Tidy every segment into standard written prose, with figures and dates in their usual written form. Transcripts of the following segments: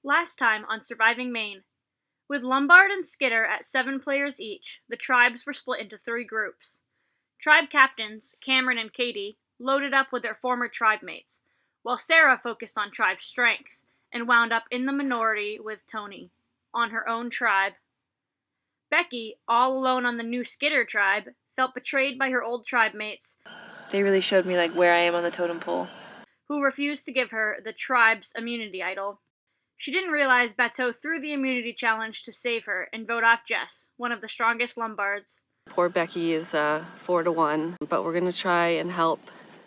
Last time on Surviving Maine. With Lombard and Skidder at 7 players each, the tribes were split into 3 groups. Tribe captains, Cameron and Katie, loaded up with their former tribe mates, while Sarah focused on tribe strength and wound up in the minority with Tony, on her own tribe. Becky, all alone on the new Skidder tribe, felt betrayed by her old tribe mates. They really showed me where I am on the totem pole. Who refused to give her the tribe's immunity idol. She didn't realize Bateau threw the immunity challenge to save her and vote off Jess, one of the strongest Lombards. Poor Becky is 4-1, but we're going to try and help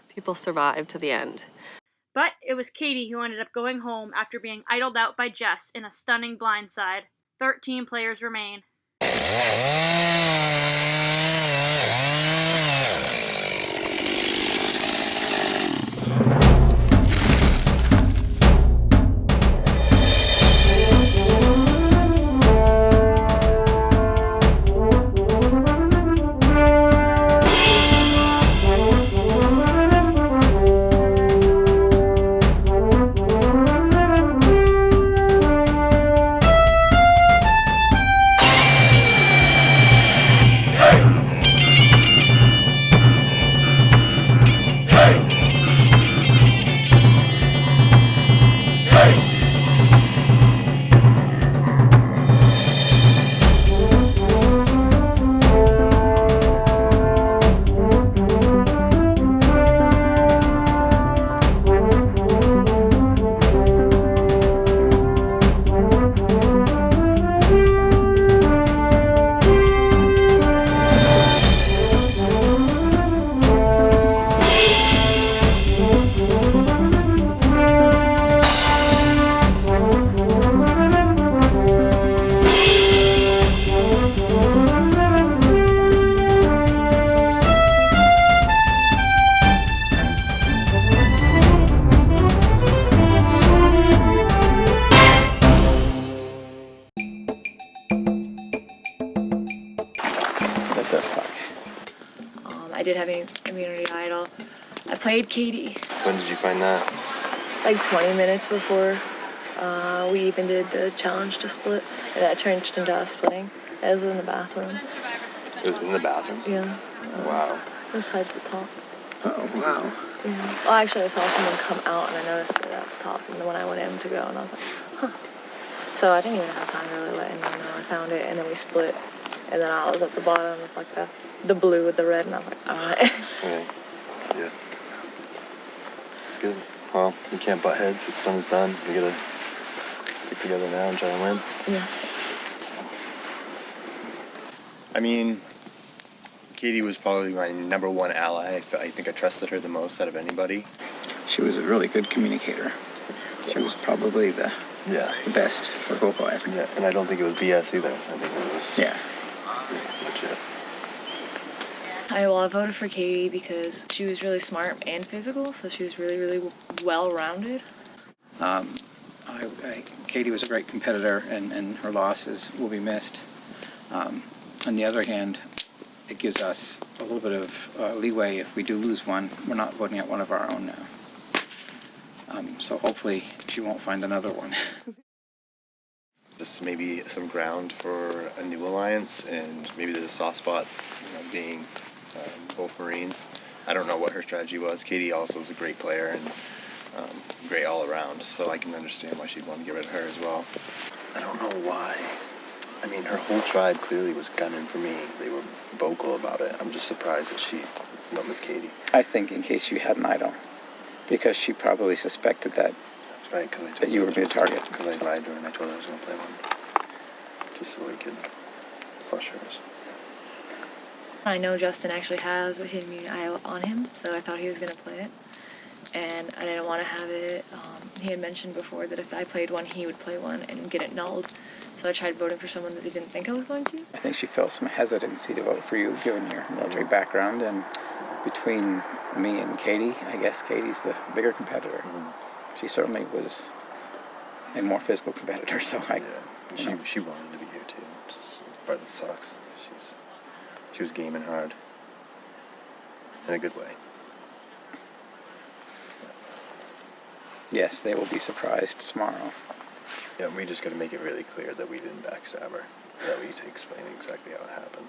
people survive to the end. But it was Katie who ended up going home after being idled out by Jess in a stunning blindside. 13 players remain. That does suck. I did have an immunity idol. I played Katie. When did you find that? 20 minutes before we even did the challenge to split. And that turned into us splitting. It was in the bathroom. It was in the bathroom? Yeah. Wow. It was tied to the top. Oh, wow. Yeah. Well, actually, I saw someone come out and I noticed it at the top. And then when I went in to go, and I was like, huh. So I didn't even have time to really let anyone know I found it. And then we split. And then I was at the bottom of the blue with the red. And I was like, all right. Okay. Yeah. It's good. Well, we can't butt heads. What's done is done. We gotta stick together now and try and win. Yeah. I mean, Katie was probably my number one ally. I think I trusted her the most out of anybody. She was a really good communicator. She was probably the best for vocalizing. Yeah, and I don't think it was BS either. I think it was legit. I voted for Katie because she was really smart and physical, so she was really, really well-rounded. Katie was a great competitor, and her losses will be missed. On the other hand, it gives us a little bit of leeway if we do lose one. We're not voting at one of our own now. So hopefully she won't find another one. Just maybe some ground for a new alliance, and maybe there's a soft spot, being both Marines. I don't know what her strategy was. Katie also was a great player and great all around, so I can understand why she'd want to get rid of her as well. I don't know why. I mean, her whole tribe clearly was gunning for me. They were vocal about it. I'm just surprised that she went with Katie. I think in case you had an idol, because she probably suspected that. That's right, because I told that you her would be a target. Because I lied to her and I told her I was going to play one, just so we could flush hers. I know Justin actually has a hidden immunity idol on him, so I thought he was going to play it. And I didn't want to have it. He had mentioned before that if I played one, he would play one and get it nulled. So I tried voting for someone that he didn't think I was going to. I think she felt some hesitancy to vote for you, given your military background, and between me and Katie, I guess Katie's the bigger competitor. She certainly was a more physical competitor, so she wanted to be here too. It's part that sucks. She was gaming hard. In a good way. Yes, they will be surprised tomorrow. Yeah, we just got to make it really clear that we didn't backstab her. That we explain exactly how it happened.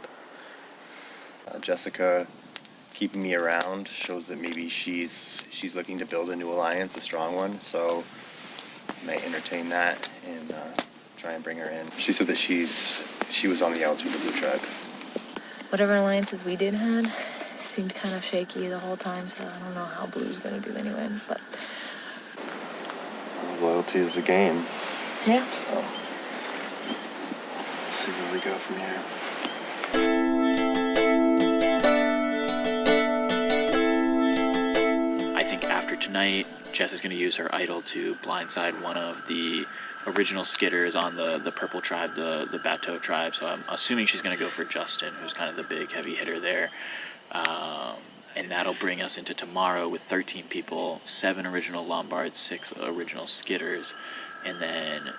Jessica keeping me around shows that maybe she's looking to build a new alliance, a strong one. So I might entertain that and try and bring her in. She said that she was on the outs with the Blue Tribe. Whatever alliances we did had seemed kind of shaky the whole time, so I don't know how Blue's gonna do anyway, but... Loyalty is the game. Yeah. So, we'll see where we go from here. I think after tonight, Jess is going to use her idol to blindside one of the original Skidders on the Purple Tribe, the Bateau Tribe. So I'm assuming she's going to go for Justin, who's kind of the big heavy hitter there. And that'll bring us into tomorrow with 13 people, 7 original Lombards, 6 original Skidders. And then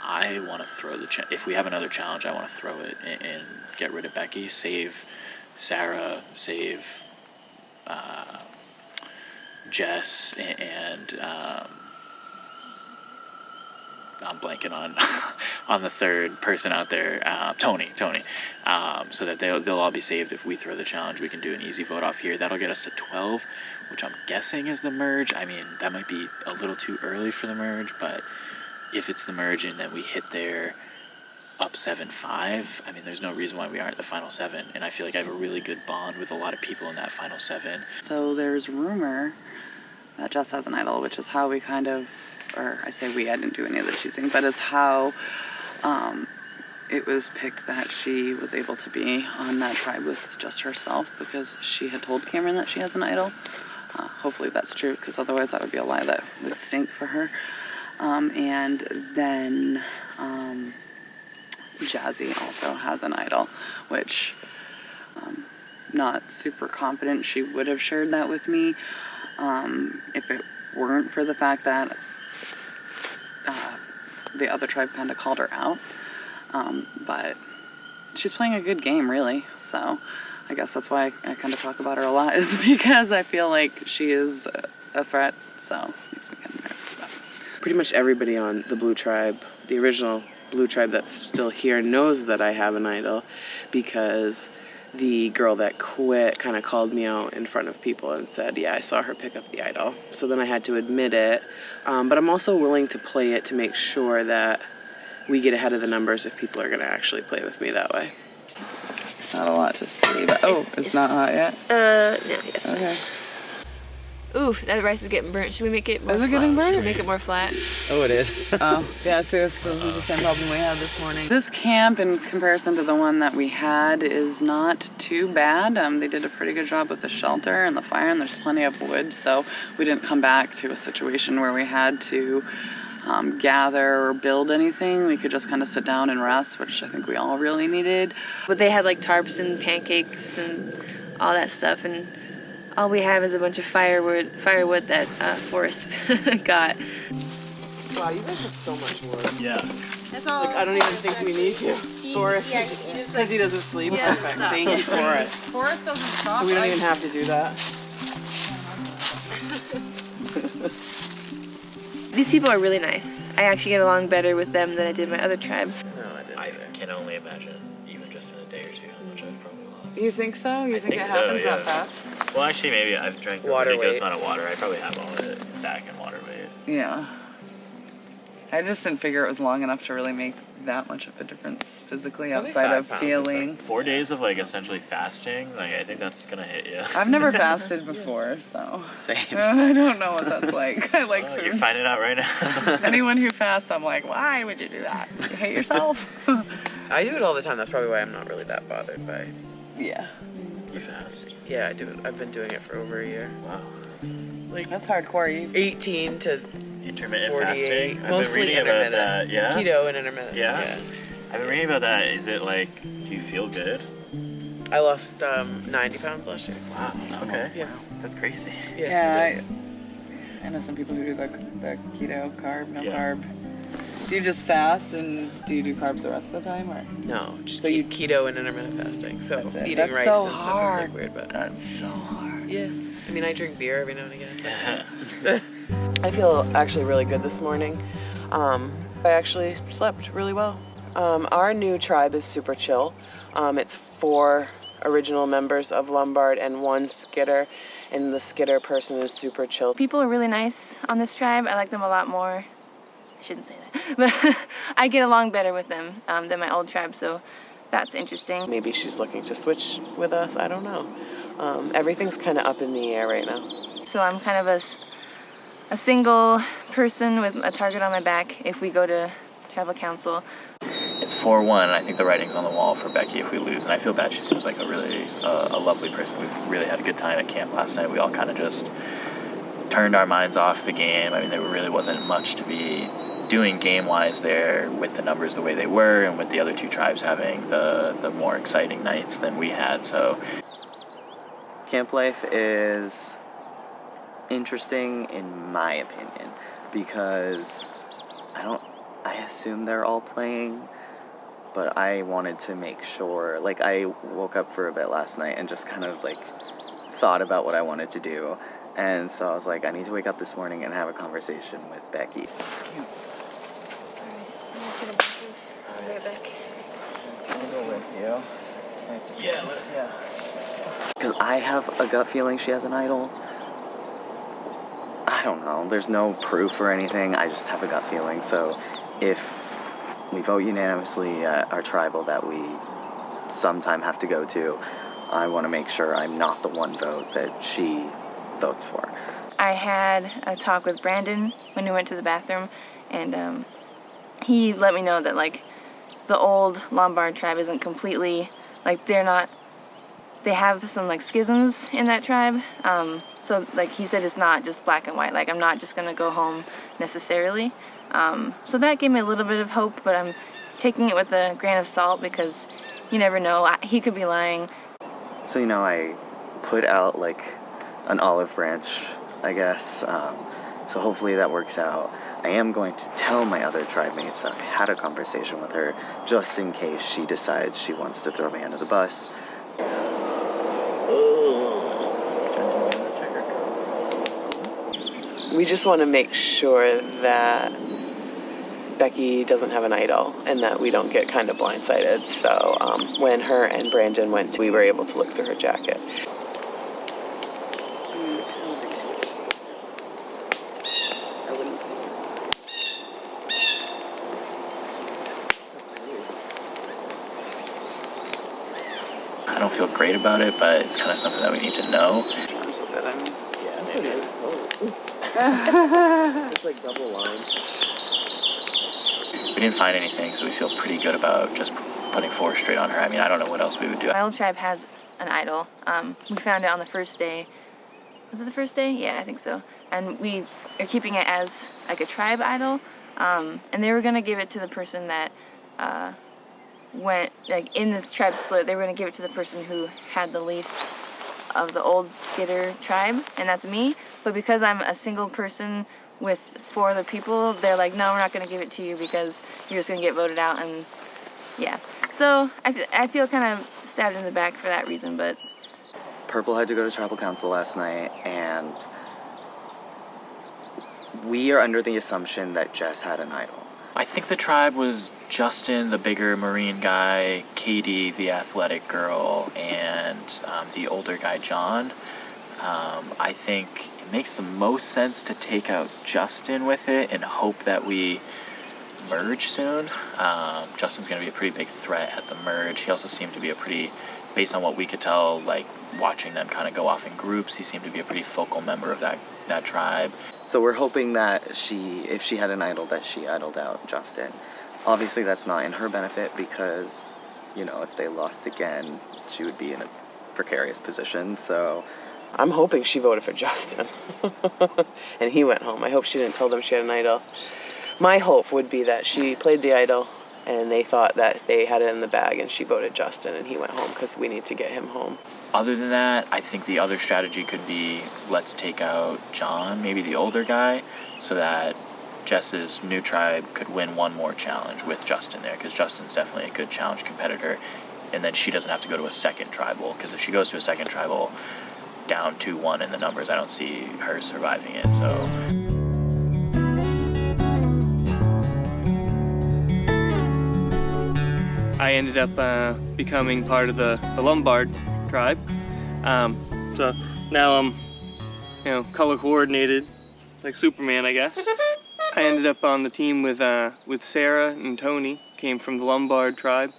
I want to throw if we have another challenge, I want to throw it and get rid of Becky, save Sarah, save Jess, and I'm blanking on the third person out there, Tony, so that they'll all be saved. If we throw the challenge, we can do an easy vote off here. That'll get us to 12, which I'm guessing is the merge. I mean, that might be a little too early for the merge, but if it's the merge and then we hit there up 7-5, I mean, there's no reason why we aren't the final 7, and I feel like I have a really good bond with a lot of people in that final 7. So there's rumor that Jess has an idol, which is how we kind of, or I say we, I didn't do any of the choosing, but it's how it was picked that she was able to be on that tribe with just herself because she had told Cameron that she has an idol. Hopefully that's true, because otherwise that would be a lie that would stink for her. And then Jazzy also has an idol, which I'm not super confident she would have shared that with me if it weren't for the fact that the other tribe kind of called her out. But she's playing a good game, really. So I guess that's why I kind of talk about her a lot, is because I feel like she is a threat. So it makes me kind of nervous about it. Pretty much everybody on the Blue Tribe, the original Blue Tribe that's still here, knows that I have an idol, because the girl that quit kind of called me out in front of people and said, yeah, I saw her pick up the idol. So then I had to admit it. But I'm also willing to play it to make sure that we get ahead of the numbers if people are going to actually play with me that way. Not a lot to see, but it's not hot yet? No, yes. Okay. Oof, that rice is getting burnt. Should we make it more Is it flat? getting burnt? Should we make it more flat? Oh, it is? Oh, yeah, see, this is the same problem we had this morning. This camp, in comparison to the one that we had, is not too bad. They did a pretty good job with the shelter and the fire, and there's plenty of wood, so we didn't come back to a situation where we had to gather or build anything. We could just kind of sit down and rest, which I think we all really needed. But they had like tarps and pancakes and all that stuff, and all we have is a bunch of firewood that Forrest got. Wow, you guys have so much wood. Yeah. That's all. Like, I don't even think we need to. Forrest, because he doesn't sleep. Yeah, Perfect. stop. Thank you, Forrest. Forrest doesn't stop. So we don't even have to do that. These people are really nice. I actually get along better with them than I did my other tribe. No, I didn't. I can only imagine, even just in a day or two, how much I've probably lost. You think so? You think it so, happens yeah. that fast? Well, actually, maybe I've drank a Water ridiculous weight. amount of water. I probably have all of it back in water weight. Yeah. I just didn't figure it was long enough to really make that much of a difference physically outside of feeling. 4 days of like essentially fasting, like I think that's gonna hit you. I've never fasted before, so Same. I don't know what that's like. I like You're food. finding out right now. Anyone who fasts, I'm like, why would you do that? You hate yourself? I do it all the time. That's probably why I'm not really that bothered by. Yeah. You fast? Yeah, I do it. I've been doing it for over a year. Wow. That's hardcore. You 18 to Intermittent 48. fasting? I've been Mostly reading about intermittent. that. Yeah? Keto and intermittent. Yeah? I've been reading about that. Is it like, do you feel good? I lost 90 pounds last year. Wow. Okay. Yeah. That's crazy. Yeah, it is. I know some people who do the keto, carb, no Yeah. carb. Do you just fast and do you do carbs the rest of the time, or? No, just So eat keto and intermittent fasting. So That's it. eating That's rice so and stuff is hard. like weird, but That's so hard. yeah. I mean, I drink beer every now and again. I feel actually really good this morning. I actually slept really well. Our new tribe is super chill. It's 4 original members of Lombard and 1 Skidder, and the Skidder person is super chill. People are really nice on this tribe. I like them a lot more. I shouldn't say that, but I get along better with them than my old tribe, so that's interesting. Maybe she's looking to switch with us, I don't know. Everything's kind of up in the air right now. So I'm kind of a single person with a target on my back if we go to tribal council. It's 4-1, and I think the writing's on the wall for Becky if we lose. And I feel bad. She seems like a really a lovely person. We've really had a good time at camp last night. We all kind of just turned our minds off the game. I mean, there really wasn't much to be doing game-wise there with the numbers the way they were, and with the other 2 tribes having the more exciting nights than we had. So camp life is interesting in my opinion because I assume they're all playing, but I wanted to make sure, like I woke up for a bit last night and just kind of like thought about what I wanted to do, and so I was like, I need to wake up this morning and have a conversation with Becky. Because I have a gut feeling she has an idol. I don't know, there's no proof or anything, I just have a gut feeling. So if we vote unanimously at our tribal that we sometime have to go to, I want to make sure I'm not the one vote that she votes for. I had a talk with Brandon when we went to the bathroom, and he let me know that like the old Lombard tribe isn't completely, like they have some like schisms in that tribe. So like he said, it's not just black and white. Like I'm not just gonna go home necessarily. So that gave me a little bit of hope, but I'm taking it with a grain of salt because you never know. He could be lying. So I put out like an olive branch, I guess. So hopefully that works out. I am going to tell my other tribe mates that I had a conversation with her just in case she decides she wants to throw me under the bus. We just want to make sure that Becky doesn't have an idol and that we don't get kind of blindsided. So when her and Brandon went, we were able to look through her jacket. I don't feel great about it, but it's kind of something that we need to know. It's like double line. We didn't find anything, so we feel pretty good about just putting 4 straight on her. I mean, I don't know what else we would do. My old tribe has an idol. We found it on the first day. Was it the first day? Yeah, I think so. And we are keeping it as like a tribe idol. And they were gonna give it to the person that went like in this tribe split. They were gonna give it to the person who had the least of the old Skidder tribe, and that's me. But because I'm a single person with 4 other people, they're like, no, we're not going to give it to you because you're just going to get voted out. And yeah, so I feel kind of stabbed in the back for that reason. But Purple had to go to tribal council last night, and we are under the assumption that Jess had an idol. I think the tribe was Justin, the bigger Marine guy, Katie, the athletic girl, and the older guy, John. I think it makes the most sense to take out Justin with it and hope that we merge soon. Justin's going to be a pretty big threat at the merge. He also seemed to be a pretty, based on what we could tell, like watching them kind of go off in groups, he seemed to be a pretty focal member of that tribe. So we're hoping that if she had an idol, that she idoled out Justin. Obviously that's not in her benefit because, if they lost again, she would be in a precarious position, so... I'm hoping she voted for Justin. And he went home. I hope she didn't tell them she had an idol. My hope would be that she played the idol and they thought that they had it in the bag and she voted Justin and he went home because we need to get him home. Other than that, I think the other strategy could be let's take out John, maybe the older guy, so that Jess's new tribe could win one more challenge with Justin there, because Justin's definitely a good challenge competitor, and then she doesn't have to go to a second tribal, because if she goes to a second tribal down 2-1 in the numbers, I don't see her surviving it. So I ended up becoming part of the Lombard tribe. So now I'm, color coordinated, like Superman, I guess. I ended up on the team with Sarah and Tony, came from the Lombard tribe.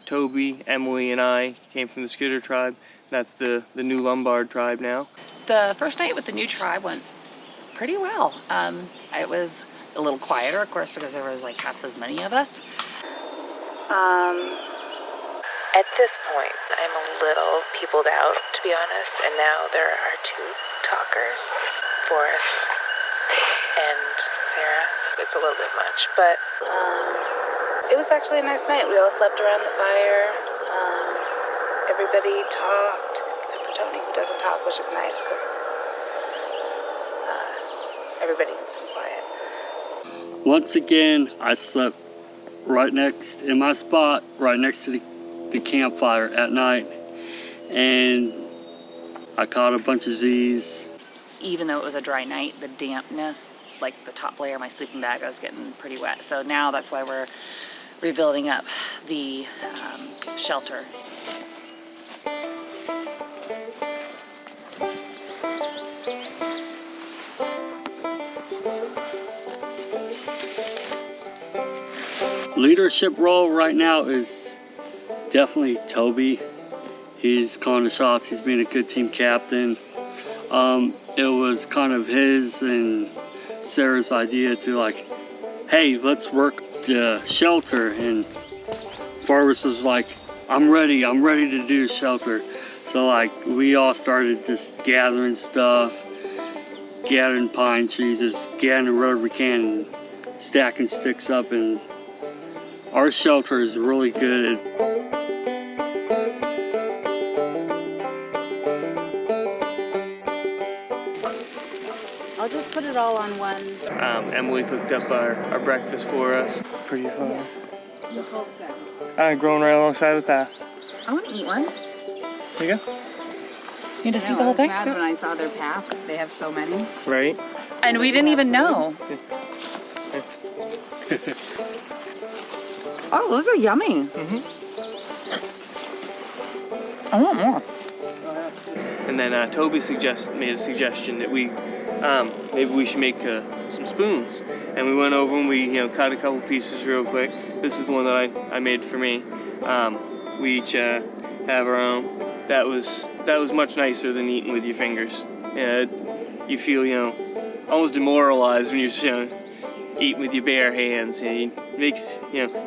Toby, Emily, and I came from the Skidder tribe. That's the new Lombard tribe now. The first night with the new tribe went pretty well. It was a little quieter, of course, because there was like half as many of us. At this point, I'm a little peopled out, to be honest, and now there are 2 talkers, Forrest and Sarah. It's a little bit much, but it was actually a nice night. We all slept around the fire. Everybody talked, except for Tony, who doesn't talk, which is nice because everybody needs some quiet. Once again, I slept in my spot, right next to the campfire at night, and I caught a bunch of Z's. Even though it was a dry night, the dampness, like the top layer of my sleeping bag, I was getting pretty wet. So now that's why we're rebuilding up the shelter. Leadership role right now is definitely Toby. He's calling the shots. He's being a good team captain. It was kind of his and Sarah's idea to like, hey, let's work the shelter. And Forrest was like, I'm ready to do the shelter. So like we all started just gathering stuff, gathering pine trees, just gathering whatever we can, and stacking sticks up, and our shelter is really good. I'll just put it all on one. Emily cooked up our breakfast for us. Pretty fun. Growing right alongside the path. I want to eat one. There you go. You just eat the whole thing? I was mad when I saw their path. They have so many. Right. And we didn't even know. Oh, those are yummy. Mm-hmm. I want more. And then Toby made a suggestion that we maybe we should make some spoons. And we went over and we cut a couple pieces real quick. This is the one that I made for me. We each have our own. That was much nicer than eating with your fingers. You feel almost demoralized when you're eating with your bare hands. It makes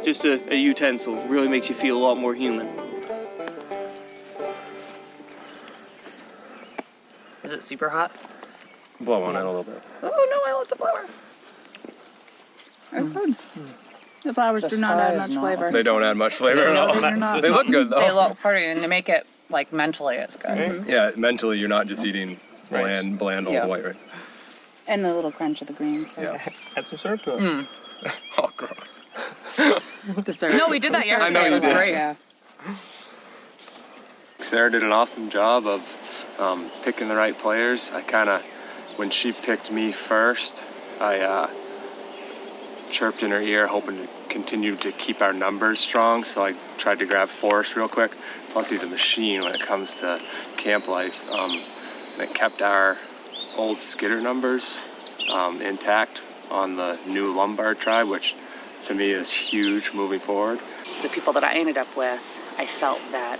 just a utensil really makes you feel a lot more human. Is it super hot? Blow on it a little bit. Oh no, I want some flour. It's good. The flowers do not add much flavor. They don't add much flavor at all. Not. They look good though. They look pretty, and they make it like mentally it's good. Mm-hmm. Yeah, mentally you're not just eating bland old white rice. And the little crunch of the greens. So. Yeah. Add some syrup to it. Oh, gross. The syrup. No, we did that yesterday. I know you It was did. great. Yeah. Sarah did an awesome job of picking the right players. When she picked me first, I chirped in her ear hoping to continue to keep our numbers strong, so I tried to grab Forrest real quick. Plus he's a machine when it comes to camp life. And it kept our old Skidder numbers intact on the new Lombard tribe, which to me is huge moving forward. The people that I ended up with, I felt that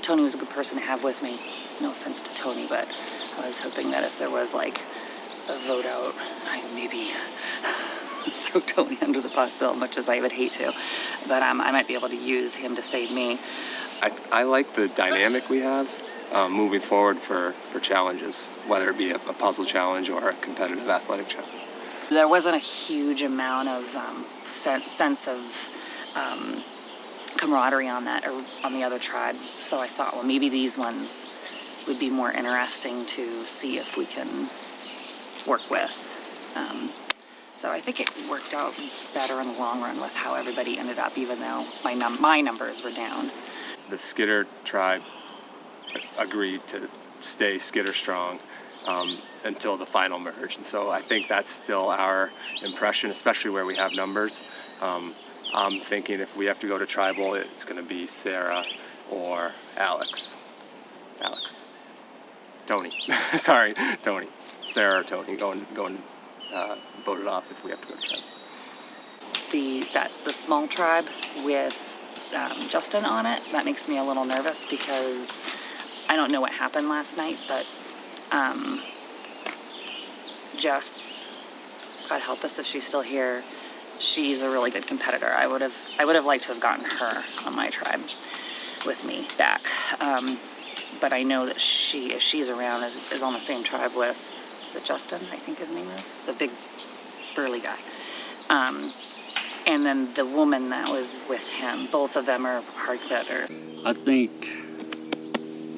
Tony was a good person to have with me. No offense to Tony, but I was hoping that if there was like a vote out, I could maybe throw Tony under the bus, so much as I would hate to. But I might be able to use him to save me. I like the dynamic we have moving forward for challenges, whether it be a puzzle challenge or a competitive athletic challenge. There wasn't a huge amount of sense of camaraderie on that, or on the other tribe. So I thought, well, maybe these ones would be more interesting to see if we can work with. So I think it worked out better in the long run with how everybody ended up, even though my numbers were down. The Skidder tribe agreed to stay Skidder strong until the final merge, and so I think that's still our impression, especially where we have numbers. I'm thinking if we have to go to tribal, it's going to be Sarah or Alex. Tony. Sorry, Tony. Sarah or Tony going voted off if we have to go to tribal. The small tribe with Justin on it, that makes me a little nervous because I don't know what happened last night, but Jess, God help us if she's still here, she's a really good competitor. I would have liked to have gotten her on my tribe with me back. But I know that if she's around, is on the same tribe with, is it Justin, I think his name is? The big burly guy. And then the woman that was with him, both of them are hard competitors. I think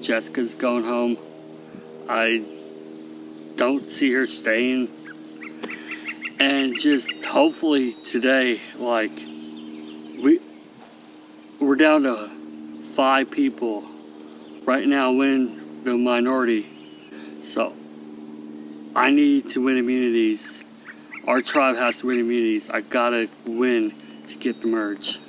Jessica's going home. I don't see her staying. And just hopefully today, like, we're down to 5 people right now in the minority. So I need to win immunities. Our tribe has to win immunities. I gotta win to get the merge.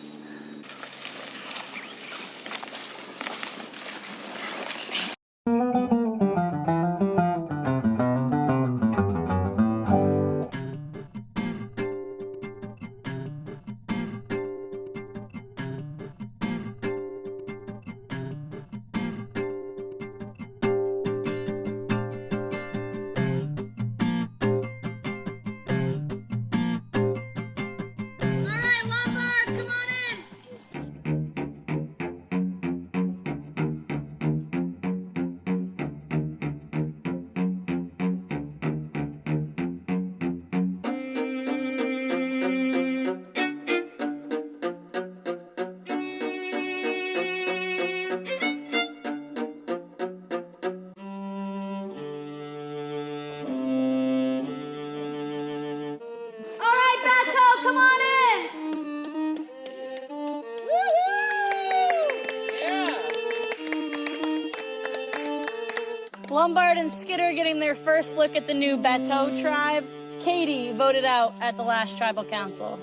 Lombard and Skidder getting their first look at the new Bateau tribe. Katie voted out at the last tribal council.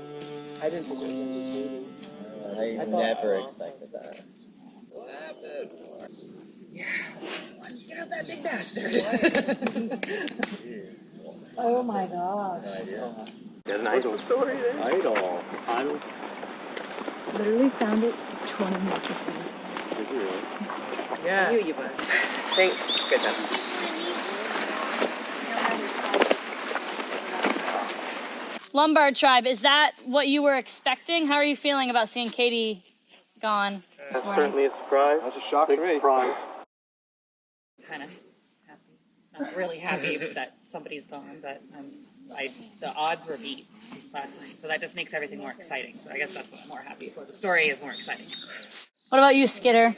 I didn't think it was going to be Katie. I never expected that. What happened? Yeah. Get out that big bastard. Oh my gosh. No idea. Got an idol story there? Idol. Literally found it 20 minutes ago. Did you really? Yeah. I knew you would. Thank goodness. Lombard tribe, is that what you were expecting? How are you feeling about seeing Katie gone? Certainly a surprise. That's a shock to me. Surprise. Kind of happy. Not really happy that somebody's gone, but the odds were beat last night, so that just makes everything more exciting. So I guess that's what I'm more happy for. The story is more exciting. What about you, Skidder?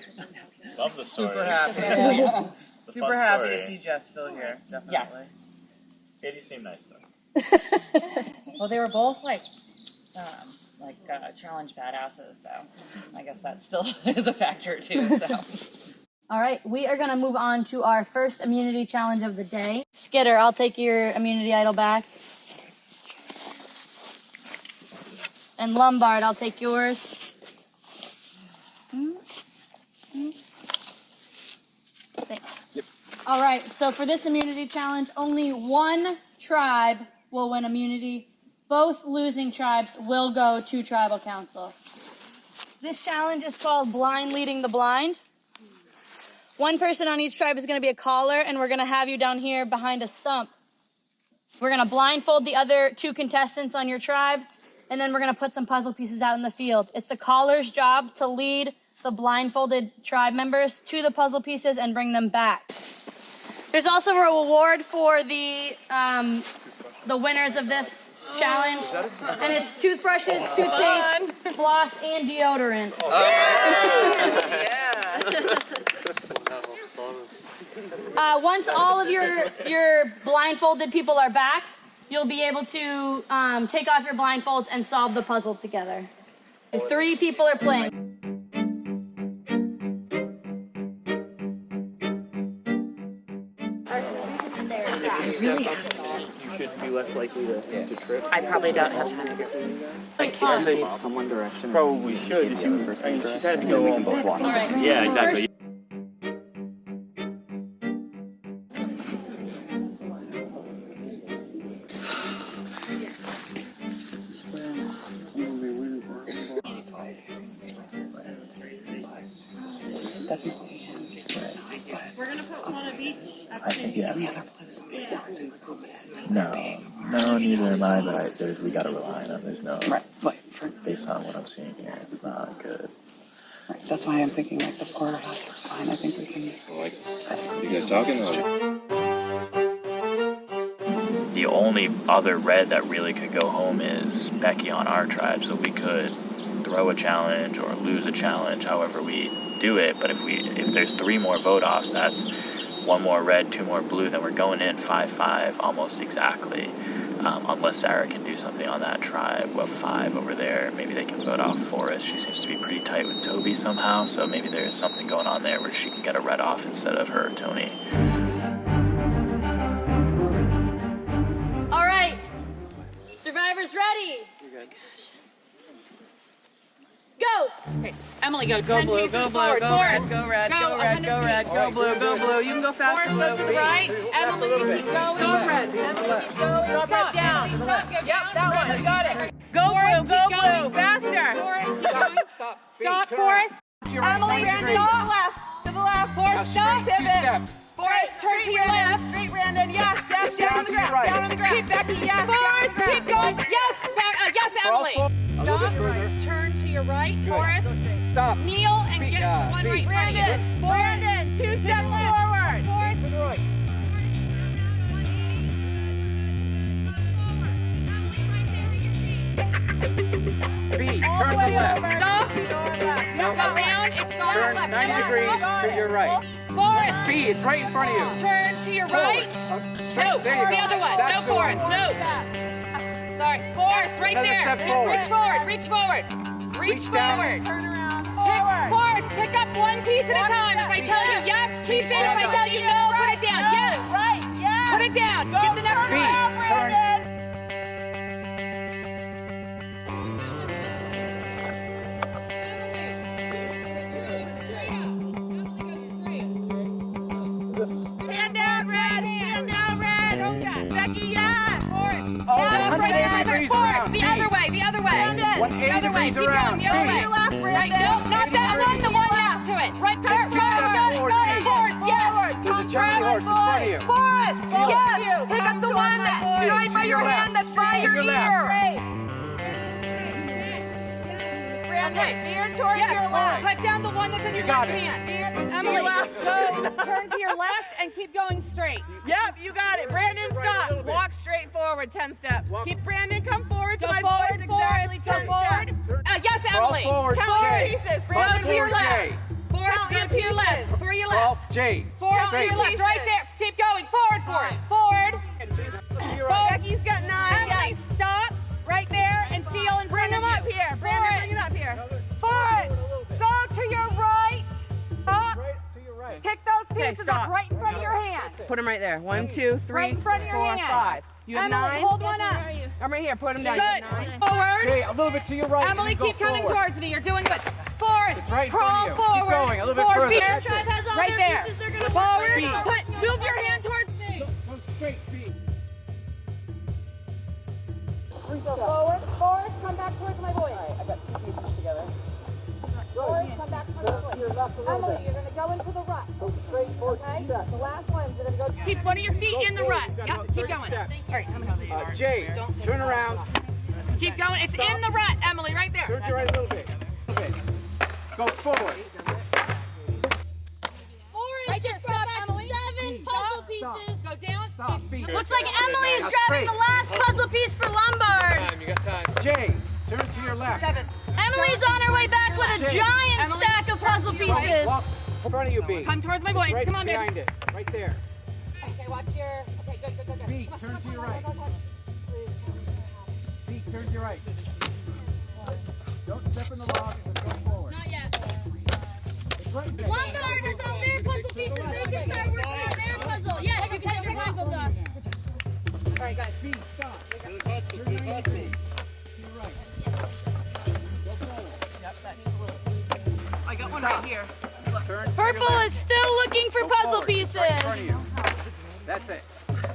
Love the story. Super happy. Yeah. Super happy to see Jess still here, definitely. Yes. Katie seemed nice though. Well, they were both challenge badasses, so I guess that still is a factor too. So. All right, we are going to move on to our first immunity challenge of the day. Skidder, I'll take your immunity idol back. And Lombard, I'll take yours. Thanks. Yep. All right, so for this immunity challenge, only one tribe will win immunity. Both losing tribes will go to tribal council. This challenge is called Blind Leading the Blind. One person on each tribe is going to be a caller, and we're going to have you down here behind a stump. We're going to blindfold the other 2 contestants on your tribe, and then we're going to put some puzzle pieces out in the field. It's the caller's job to lead the blindfolded tribe members to the puzzle pieces and bring them back. There's also a reward for the winners of this challenge, and it's toothbrushes, toothpaste, floss, and deodorant. Once all of your blindfolded people are back, you'll be able to take off your blindfolds and solve the puzzle together. And 3 people are playing. I really have to. should be less likely to trip. I probably don't have time. Someone direction. Probably should. If you, I mean, she's had to go on both walk. Yeah, exactly. We're gonna put one of each. I think, yeah. No, neither am I, but we gotta rely on them. There's no, based on what I'm seeing here, it's not good. Right, that's why I'm thinking like the porterhouse are fine. I think we can. You guys talking? The only other red that really could go home is Becky on our tribe, so we could throw a challenge or lose a challenge, however we do it. But if there's 3 more vote-offs, that's 1 more red, 2 more blue, then we're going in 5-5 almost exactly. Unless Sarah can do something on that tribe of 5 over there, maybe they can vote off Forrest. She seems to be pretty tight with Toby somehow, so maybe there's something going on there where she can get a red off instead of her, Tony. All right, survivors ready? You're good. Go! Okay, Emily, go. Go 10 blue, pieces go blue, forward. go Forrest, red, go red, go go red, 100 go red, feet. go blue, go blue. You can go fast. Forrest, go to the right. Emily, keep going. Stop red. Keep going. Stop red down. Emily, stop. Go Yep, down. that one. You got it. Go Forrest, blue, go keep going. blue. Faster. Forrest, keep going. Stop, Forrest. Emily, Brandon, stop. to the left. Forrest, stop. Pivot. Forrest, turn to your left. Straight, Brandon. Yes, down on the ground. Down on the ground. Keep Becky, yes. Forrest, keep going. Yes, yes, Emily. Stop. Turn to your right. Forrest. Stop. Kneel and get one right in front of you. Brandon, 2 steps forward. Forrest. To the right. B, turn to left. Stop. No, go down. It's not Turn left. 90 degrees to your right. Forrest. B, it's right in front of you. Turn to your right. No, There you go. the other one. That's No, the Forrest. one. No. Sorry. Forrest, right Another there. step forward. Reach forward. Reach forward. Reach down. forward. Turn around. Forrest, pick up 1 piece at a time. If I tell you yes, keep it. If I tell you no, put it down. Yes. Right, yes. Put it down. Get the next B, one. turn. Hand down, red. Hand down, red. Becky, yes. Forrest. Oh, Yes, 180 right there. degrees Forrest, around. the other way. The other way. Brandon. 180 The other way. degrees Keep around. going. The other B. way. To your left, Right. Brandon. No, not that one. The one next to it. Right there. Two steps forward, B. Forrest. Yes. There's a giant horse in front of you. Forrest. Yes. Pick up the Come one to that's my right by your hand. That's by your ear. Brandon, veer toward Yes. your left. Put down the one that's in your got left it. hand. To Emily, your left. go. Turn to your left and keep going straight. Yep, you got it. Brandon, stop. Walk straight forward 10 steps. Keep Brandon, come forward to Go my forward, voice exactly Forrest. 10 Go forward. steps. Yes, Emily. Crawl forward, Count J. your pieces. Go Brandon, to your forward, left. J. Forrest, Count go your to your left. pieces. For your Crawl, left. J. Forrest, to Straight. your left. Right there. Keep going. Forward, Forrest. Forward. Becky's got 9. Emily, Yes. stop right there and feel in Bring front him of up you. here. Brandon, bring him up here. Forrest, go to your right. Up. To your right. Pick those pieces stop. up right in front of your hand. Put him right there. 1, 2, 3, Right in front of your 4, hand. 5. You have Emily, 9. hold one up. I'm right here. Put him down. You Good. have 9. Forward. J, a little bit to your right. Emily, and then keep go coming forward. towards me. You're doing good. Forrest, It's right in crawl front of you. Keep forward. going, a little bit 4 further. feet. That's it. Right there. Forward. Speed. Move your hand towards me. Go straight, B. Forward. Forrest, come back towards my voice. I got 2 pieces together. Forrest, come back towards my voice. Emily, you're going to go into the rut. Go straight forward. Okay? The last one, you're going to go. Keep one of your feet in the rut. Yep, keep going. All right, come on. J, turn around. Keep going. It's in the rut, Emily, right there. Turn to your right a little bit. Okay. Go forward. Forrest just brought back 7 puzzle pieces. Go down. Stop, feet. Looks like Emily is Now grabbing straight. the last puzzle piece for Lombard. Time, you got time. J, turn to your left. 7. Emily's on her way back with a giant Emily, stack of puzzle pieces. Walk in front of you, B. Come towards my voice. Right Come on, baby. behind it. Right there. Okay, watch your. Okay, good. B, turn to your right. B, turn to your right. Don't step in the logs, but go forward. Not yet. It's right there. Lombard has all their puzzle pieces. They can start working on their puzzle. Yes, you can take your blindfolds off. right, guys, speed, stop. Turn 90 degrees. To your right. Go forward. Yep, that needs a little. I got one right here. Purple is still looking for puzzle pieces. Right in front of you. That's it.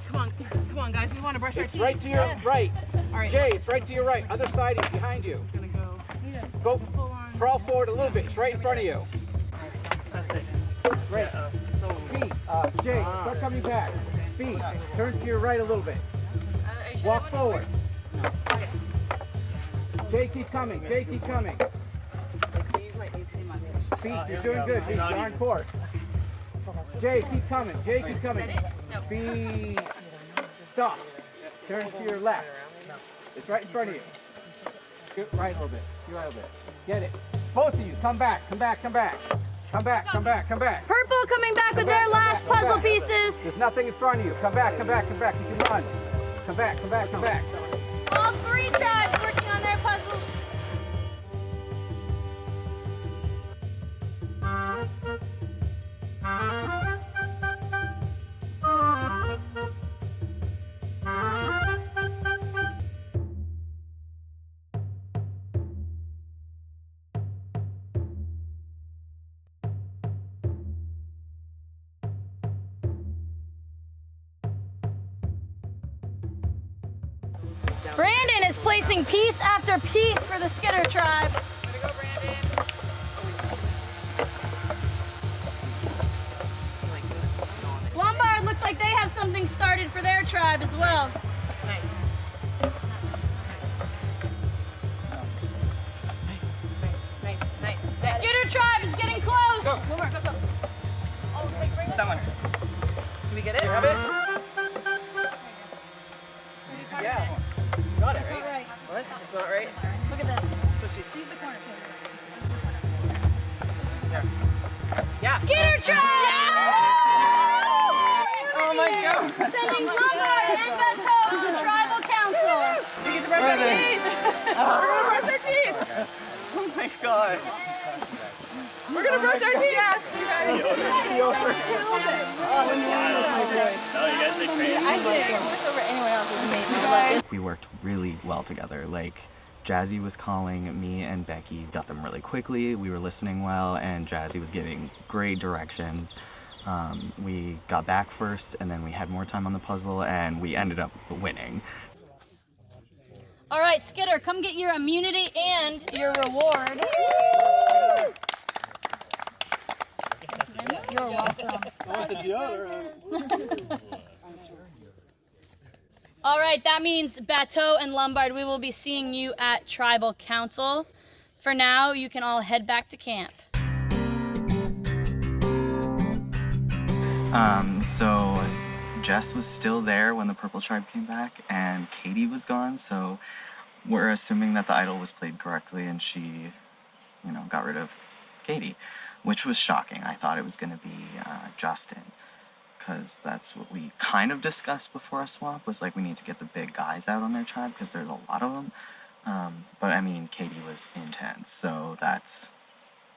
Come on, guys. We want to brush our It's teeth. right to your right. All right. Jay, it's right to your right. Other side is behind you. Go, crawl forward a little bit. It's right in front of you. Great. Speed. Jay, start coming back. Speed. Turn to your right a little bit. Walk forward. Jay, keep coming. Jay, keep coming. Speed, you're doing good. You're on course. Jay, keep coming. Jay, keep coming. Speed. Stop. Turn to your left. It's right in front of you. Go right a little bit. Go right a little bit. Get it. Both of you, come back. Come back. Come back. Come back. Come back. Come back. Purple coming back with their last puzzle pieces. There's nothing in front of you. Come back. Come back. Come back. You can run. Come back. Come back. Come back. All three tribes working on their puzzles. Brandon is placing piece after piece for the Skidder tribe. Way to go, Brandon. Lombard looks like they have something started for their tribe as well. Nice. Nice. Skidder tribe is getting close. Go. One more. Go. Oh, wait, bring that one. Can we get it? You have it? Yeah. Got it, right? Right. What? It's not right? Look at this. Use the corner. There. Yeah. Skidder tribe! Oh my God. Sending Lombard and Beto to the tribal council. We get to brush our teeth. We're gonna brush our teeth. Oh my God. We're gonna brush our teeth. Yes. You guys. No, you guys did great. I did. Over anyone else was amazing. We worked really well together. Like, Jazzy was calling me and Becky, got them really quickly. We were listening well, and Jazzy was giving great directions. We got back first, and then we had more time on the puzzle, and we ended up winning. All right, Skidder, come get your immunity and your reward. You're welcome. All right, that means Bateau and Lombard, we will be seeing you at Tribal Council. For now, you can all head back to camp. So Jess was still there when the Purple Tribe came back, and Katie was gone, so we're assuming that the idol was played correctly and she, got rid of Katie, which was shocking. I thought it was going to be Justin, because that's what we kind of discussed before a swap, was like we need to get the big guys out on their tribe because there's a lot of them. But I mean, Katie was intense, so that's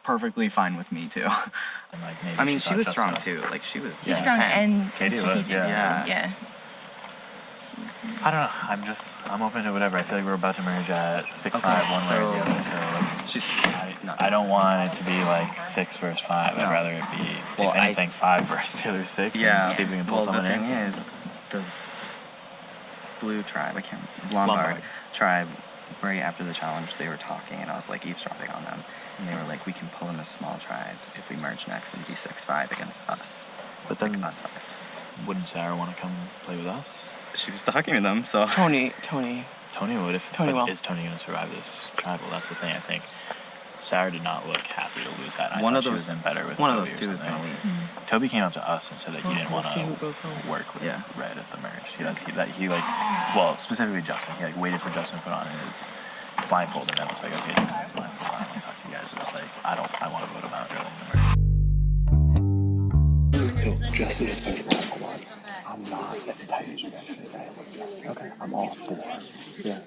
perfectly fine with me too. And like maybe I mean, she was Justin strong too. Like she was She's intense. strong and Katie was, yeah. yeah. I don't know. I'm open to whatever. I feel like we're about to merge at 6'5", one way or the other. So I don't want it to be like 6 versus 5. I'd rather it be, if anything, 5 versus the other 6. Yeah. And see if we can pull the someone thing in. is, the blue tribe, Lombard tribe, right after the challenge, they were talking, and I was like eavesdropping on them, and they were like, we can pull in a small tribe if we merge next and be 6'5" against us. But then, like us 5. Wouldn't Sarah want to come play with us? She was talking to them, so. Tony would. Tony will. Is Tony going to survive this tribal? That's the thing. I think Sarah did not look happy to lose that. One of she those was in better with one Toby of those two is going to leave. Toby came up to us and said that he didn't want to work with Yeah. Red at the merge. Specifically Justin. He waited for Justin to put on his blindfold, and then was like, okay, Justin has blindfold. I want to talk to you guys. But it was like, I want to vote him out early in the merge. So Justin just puts a blindfold on. I'm not as tight as you guys think I am with Justin. Okay. I'm all for it. Yeah.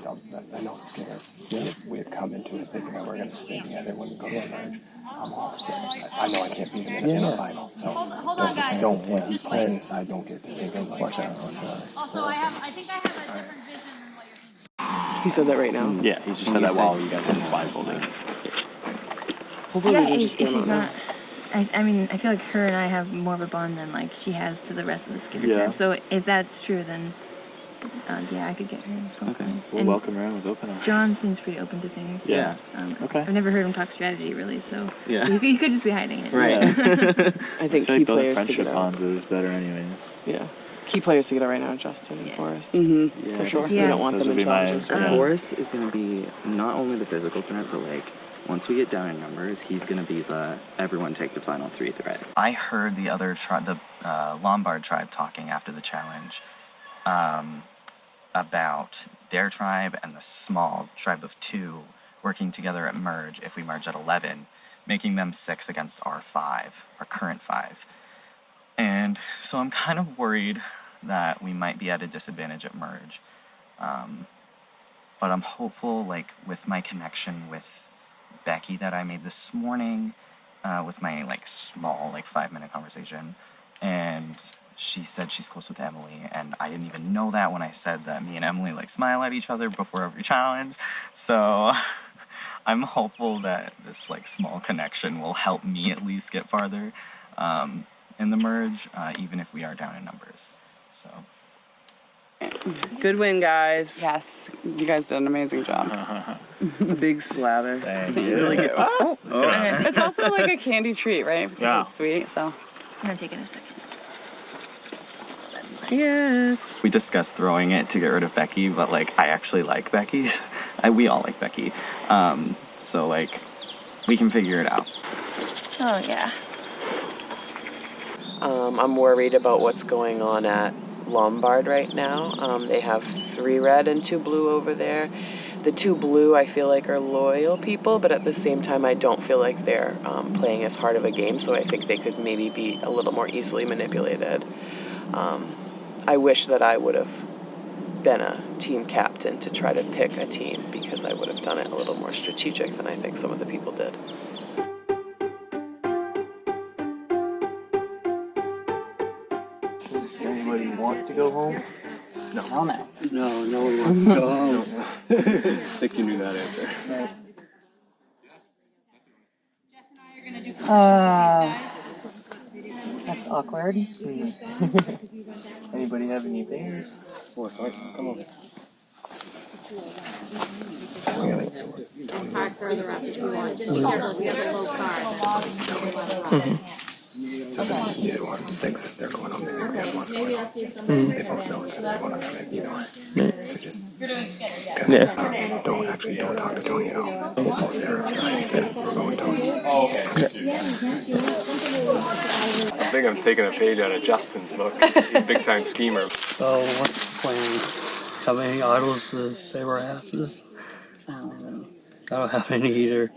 I know Skidder. We had come into it thinking that we were going to stay together when we go to the merge. I'm all set. I know I can't beat him in a final, so don't when he plays, I don't get to thinking like that. Also, I think I have a different vision than what you're thinking. He said that right now? Yeah, he just said that while you guys were blindfolded. Yeah, if she's not. I mean, I feel like her and I have more of a bond than like she has to the rest of the Skidder tribe. So if that's true, then yeah, I could get her. Okay, we'll welcome her in with open arms. John seems pretty open to things. Yeah. Okay. I've never heard him talk strategy really, so yeah, he could just be hiding it. Right. I think key players friendship to get out. bonds is better anyways. Yeah. Key players to get out right now, Justin and Forrest. Mm-hmm. Yeah, for sure. We don't want them in challenges. Forrest is going to be not only the physical threat, but like once we get down in numbers, he's going to be the everyone take the final 3 threat. I heard the other tribe, the Lombard tribe, talking after the challenge about their tribe and the small tribe of 2 working together at merge. If we merge at 11, making them 6 against our 5, our current 5. And so I'm kind of worried that we might be at a disadvantage at merge. But I'm hopeful, like, with my connection with Becky that I made this morning, with my, like, small, like, 5-minute conversation. And she said she's close with Emily, and I didn't even know that when I said that me and Emily, like, smile at each other before every challenge. So I'm hopeful that this, like, small connection will help me at least get farther in the merge, even if we are down in numbers. So. Good win, guys. Yes, you guys did an amazing job. A big slather. Thank you. Really good. Oh. It's also like a candy treat, right? Because it's sweet, so. I'm gonna take it in a second. Yes. We discussed throwing it to get rid of Becky, but like I actually like Becky's. We all like Becky. So like we can figure it out. Oh yeah. I'm worried about what's going on at Lombard right now. They have 3 red and 2 blue over there. The 2 blue I feel like are loyal people, but at the same time I don't feel like they're playing as hard of a game, so I think they could maybe be a little more easily manipulated. I wish that I would have been a team captain to try to pick a team, because I would have done it a little more strategic than I think some of the people did. Does anybody want to go home? No. Hell no. No, no one wants to go home. I think you knew that answer. That's awkward. Anybody have any things? Oh, sorry. Come over. We gotta eat some more. So neither one thinks that they're going home. They think we have one's going home. They both know it's going on either way. So just don't talk to Tony at all. We'll pull Sarah aside and say we're going Tony. I think I'm taking a page out of Justin's book. He's a big time schemer. So what's the plan? Have any idols to save our asses? I don't have any either.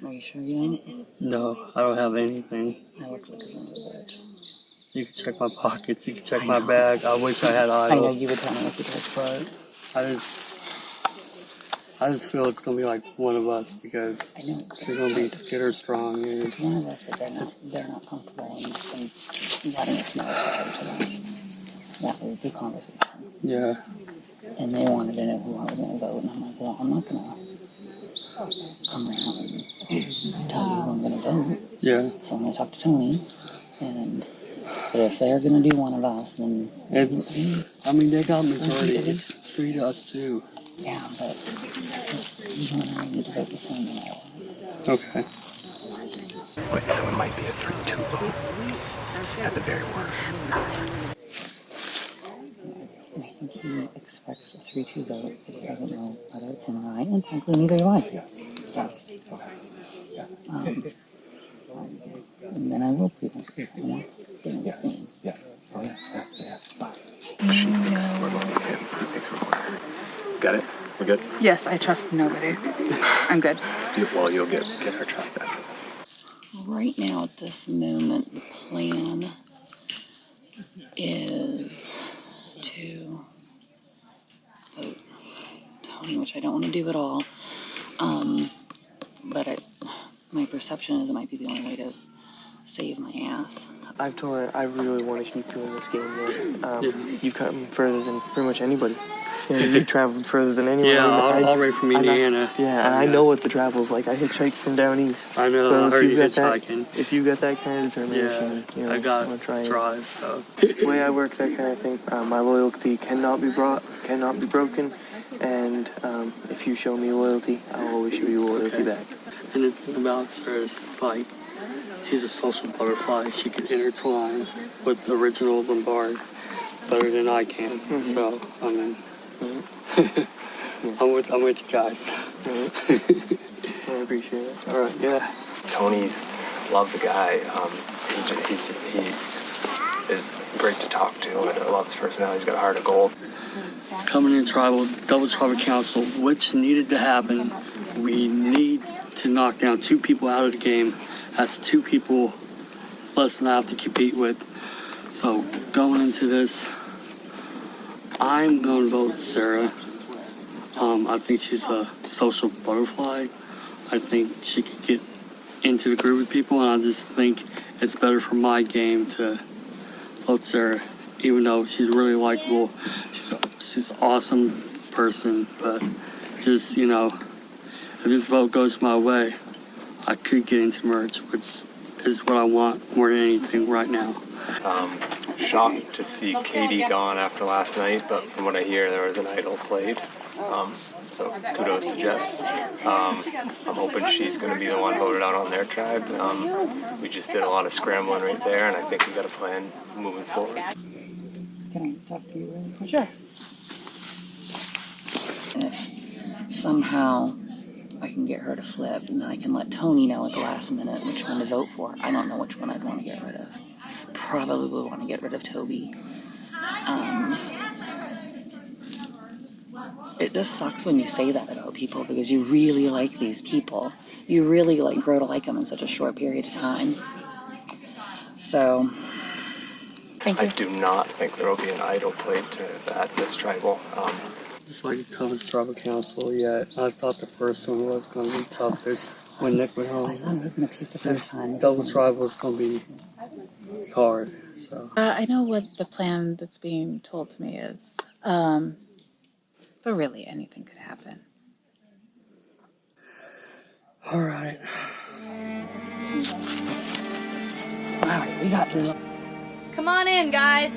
Are you sure you don't? No, I don't have anything. I look like a bitch. You can check my pockets, you can check my bag. I wish I had idols. I know you would tell me if you did. But I just feel it's gonna be like one of us, because they're gonna be Skidder strong. And it's one of us, but they're not comfortable in letting us know that was the conversation. Yeah. And they wanted to know who I was going to vote, and I'm like, well, I'm not going to come around and tell you who I'm going to vote. Yeah. So I'm going to talk to Tony, but if they're going to do one of us, then I mean, they got majority. It's 3 to us too. Yeah, but you and I need to vote the same way. Okay. Wait, so it might be a 3-2 vote at the very worst. I think he expects a 3-2 vote, but he doesn't know whether it's in right, and frankly, neither do I. So, and then I will prove it, because I want doing this game. Yeah. Oh, yeah. She thinks we're going to him. He thinks we're going to her. Got it? We're good? Yes, I trust nobody. I'm good. You'll get her trust after this. Right now, at this moment, the plan is to vote Tony, which I don't want to do at all. But my perception is it might be the only way to save my ass. I've told her I really want to keep doing this game, man. You've come further than pretty much anybody. You know, you traveled further than anyone. Yeah, all right from Indiana. And I know what the travel's like. I hitchhiked from down east. I know, so I heard you got hitchhiking. If you got that kind of determination, you know, I got to try drive, so. The way I work that kind of thing, my loyalty cannot be broken, and if you show me loyalty, I'll always show you loyalty back. And the thing about her is, like, she's a social butterfly. She can intertwine with the original Lombard better than I can. So, I mean, I'm with you guys. I appreciate it. All right, yeah. Tony's love the guy. He is great to talk to, and I love his personality. He's got a heart of gold. Coming in double tribal council, which needed to happen. We need to knock down 2 people out of the game. That's 2 people less than I have to compete with. So going into this, I'm going to vote Sarah. I think she's a social butterfly. I think she could get into the group with people, and I just think it's better for my game to vote Sarah, even though she's really likable. She's an awesome person, but just, you know, if this vote goes my way, I could get into merge, which is what I want more than anything right now. Shocked to see Katie gone after last night, but from what I hear, there was an idol played. So kudos to Jess. I'm hoping she's going to be the one voted out on their tribe. We just did a lot of scrambling right there, and I think we got a plan moving forward. Can I talk to you really quick? Sure. If somehow I can get her to flip, and then I can let Tony know at the last minute which one to vote for. I don't know which one I'd want to get rid of. Probably would want to get rid of Toby. It just sucks when you say that about people because you really like these people. You really grow to like them in such a short period of time. So, I do not think there will be an idol played to this tribal. Just like a college tribal council, yeah. I thought the first one was going to be toughest when Nick went home. I thought it was going to peak the first time. Double tribal was going to be hard, so. I know what the plan that's being told to me is, but really anything could happen. All right. All right, we got this. Come on in, guys.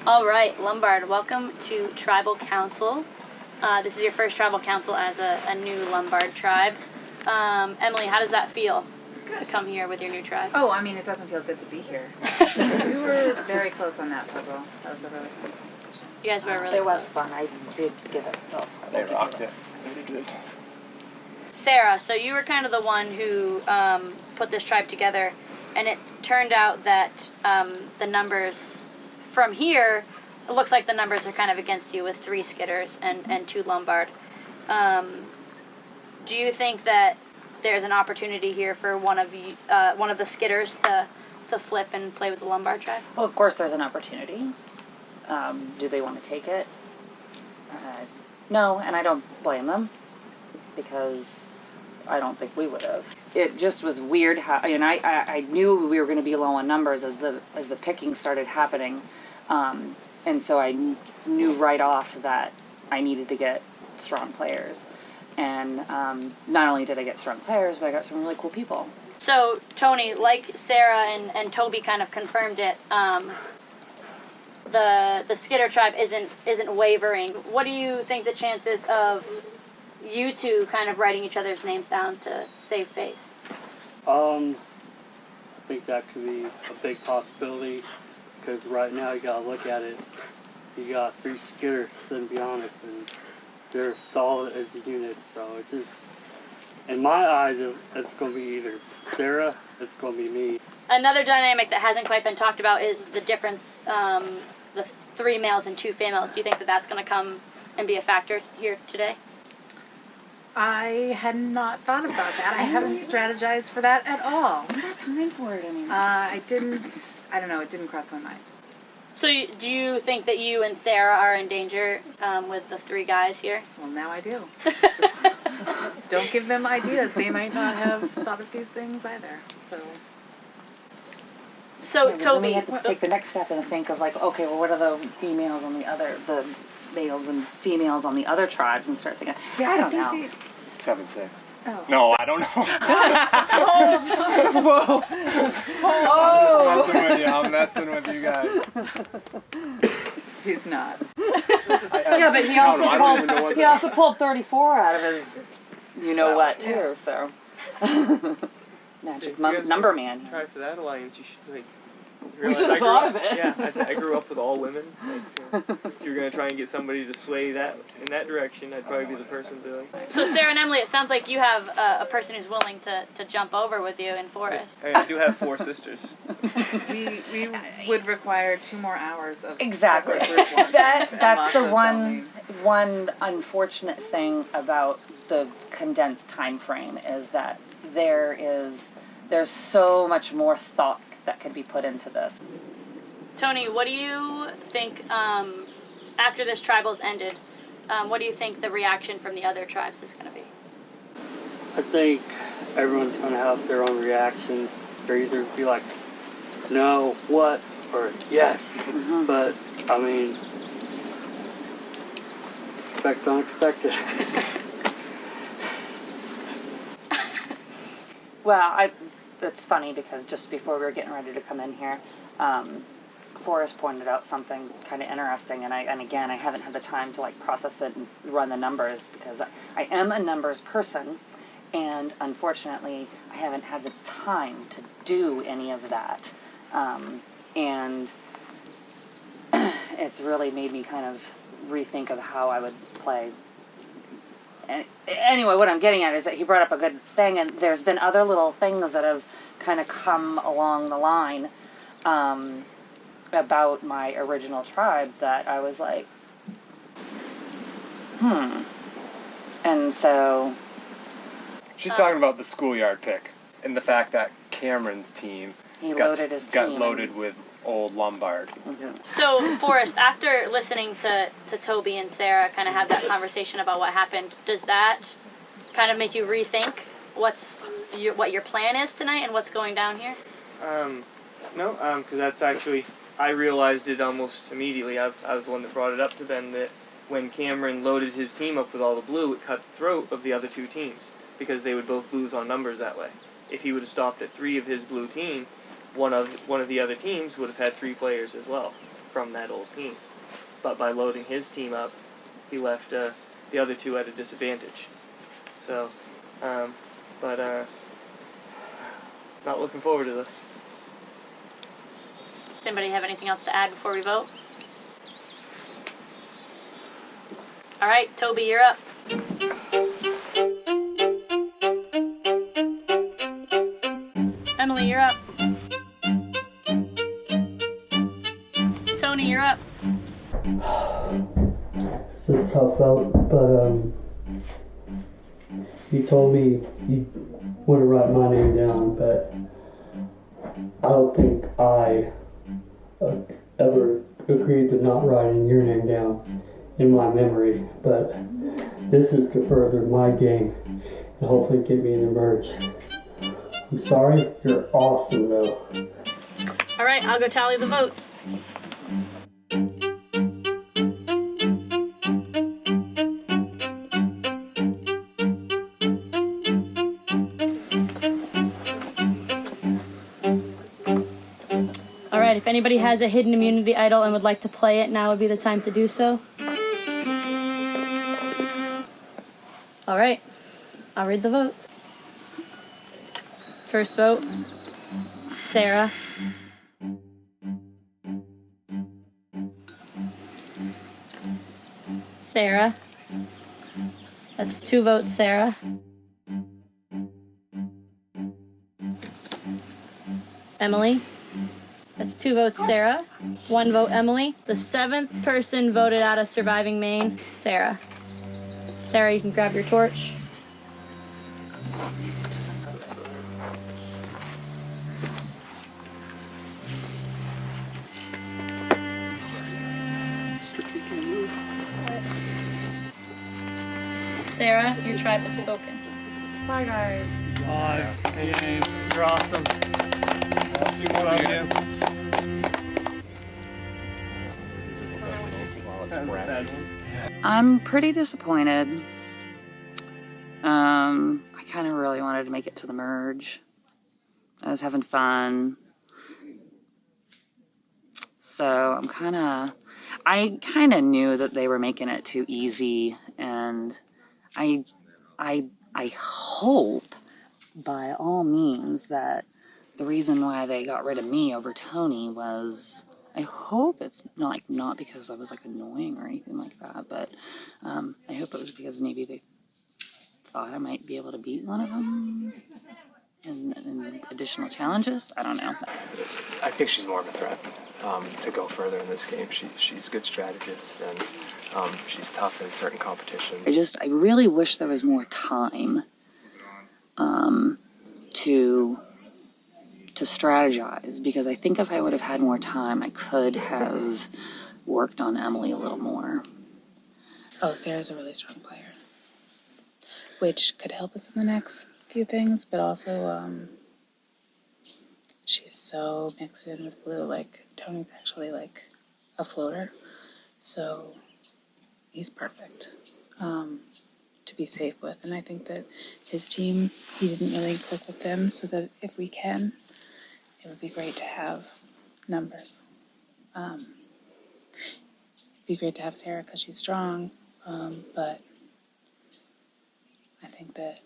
All right, Lombard, welcome to Tribal Council. This is your first Tribal Council as a new Lombard tribe. Emily, how does that feel to come here with your new tribe? Oh, I mean, it doesn't feel good to be here. We were very close on that puzzle. That was a really fun competition. You guys were really It was close. fun. I did give it. Oh, They rocked it. They did. Sarah, so you were kind of the one who put this tribe together, and it turned out that the numbers from here, it looks like the numbers are kind of against you with 3 Skidders and 2 Lombard. Do you think that there's an opportunity here for one of the Skidders to flip and play with the Lombard tribe? Well, of course there's an opportunity. Do they want to take it? No, and I don't blame them because I don't think we would have. It just was weird how, and I knew we were going to be low on numbers as the picking started happening, and so I knew right off that I needed to get strong players, and not only did I get strong players, but I got some really cool people. So, Tony, like Sarah and Toby kind of confirmed it, the Skidder tribe isn't wavering. What do you think the chances of you two kind of writing each other's names down to save face? I think that could be a big possibility because right now you gotta look at it. You got 3 Skidders, to be honest, and they're solid as a unit. So it's just, in my eyes, it's gonna be either Sarah, it's gonna be me. Another dynamic that hasn't quite been talked about is the difference, the 3 males and 2 females. Do you think that that's going to come and be a factor here today? I had not thought about that. I haven't strategized for that at all. I'm not time for it anymore. I don't know, it didn't cross my mind. So do you think that you and Sarah are in danger with the 3 guys here? Well, now I do. Don't give them ideas. They might not have thought of these things either. So Yeah, Toby, then we have to take the next step and think of like, okay, well, what are the females on the males and females on the other tribes, and start thinking. Yeah, I don't know. 7-6. Oh. No, I don't know. Whoa. I'm messing with you guys. He's not. Yeah, but he also pulled 34 out of his what too. So magic number man. Try for that alliance. You should like. We should have thought of it. Yeah, I said I grew up with all women. Like, if you're gonna try and get somebody to sway that in that direction, I'd probably be the person to like. So Sarah and Emily, it sounds like you have a person who's willing to jump over with you in Forest. I do have 4 sisters. We would require 2 more hours of Exactly. separate group That's the one unfortunate thing about the condensed time frame is that there's so much more thought that could be put into this. Tony, what do you think after this tribal's ended? What do you think the reaction from the other tribes is going to be? I think everyone's going to have their own reaction. They're either be like, no, what, or yes. But, I mean, expect unexpected. Well, it's funny because just before we were getting ready to come in here, Forrest pointed out something kind of interesting, and again, I haven't had the time to like process it and run the numbers because I am a numbers person, and unfortunately, I haven't had the time to do any of that, and it's really made me kind of rethink of how I would play. And anyway, what I'm getting at is that he brought up a good thing, and there's been other little things that have kind of come along the line about my original tribe that I was like, and so... She's talking about the schoolyard pick and the fact that Cameron's team got loaded with old Lombard. So, Forrest, after listening to Toby and Sarah kind of have that conversation about what happened, does that kind of make you rethink what your plan is tonight and what's going down here? No, because that's actually, I realized it almost immediately. I was the one that brought it up to them that when Cameron loaded his team up with all the blue, it cut the throat of the other 2 teams because they would both lose on numbers that way. If he would have stopped at 3 of his blue team, one of the other teams would have had 3 players as well from that old team. But by loading his team up, he left the other 2 at a disadvantage. So, not looking forward to this. Does anybody have anything else to add before we vote? All right, Toby, you're up. Emily, you're up. Tony, you're up. It's a tough vote, but you told me you want to write my name down, but I don't think I ever agreed to not writing your name down in my memory, but this is to further my game and hopefully get me in the merge. I'm sorry, you're awesome though. All right, I'll go tally the votes. All right, if anybody has a hidden immunity idol and would like to play it, now would be the time to do so. All right, I'll read the votes. First vote, Sarah. Sarah. That's 2 votes, Sarah. Emily. That's 2 votes, Sarah. 1 vote, Emily. The 7th person voted out of Surviving Maine, Sarah. Sarah, you can grab your torch. Sarah, your tribe has spoken. Bye, guys. Bye. Game. You're awesome. Love you. I'm pretty disappointed. I kind of really wanted to make it to the merge. I was having fun. So I kind of knew that they were making it too easy, and I hope by all means that the reason why they got rid of me over Tony was, I hope it's not because I was like annoying or anything like that, but I hope it was because maybe they thought I might be able to beat one of them in additional challenges. I don't know. I think she's more of a threat to go further in this game. She's a good strategist, and she's tough in certain competitions. I really wish there was more time to strategize, because I think if I would have had more time, I could have worked on Emily a little more. Oh, Sarah's a really strong player, which could help us in the next few things, but also she's so mixed in with Blue. Like, Tony's actually like a floater, so he's perfect to be safe with. And I think that his team, he didn't really click with them, so that if we can, it would be great to have numbers. It'd be great to have Sarah because she's strong, but I think that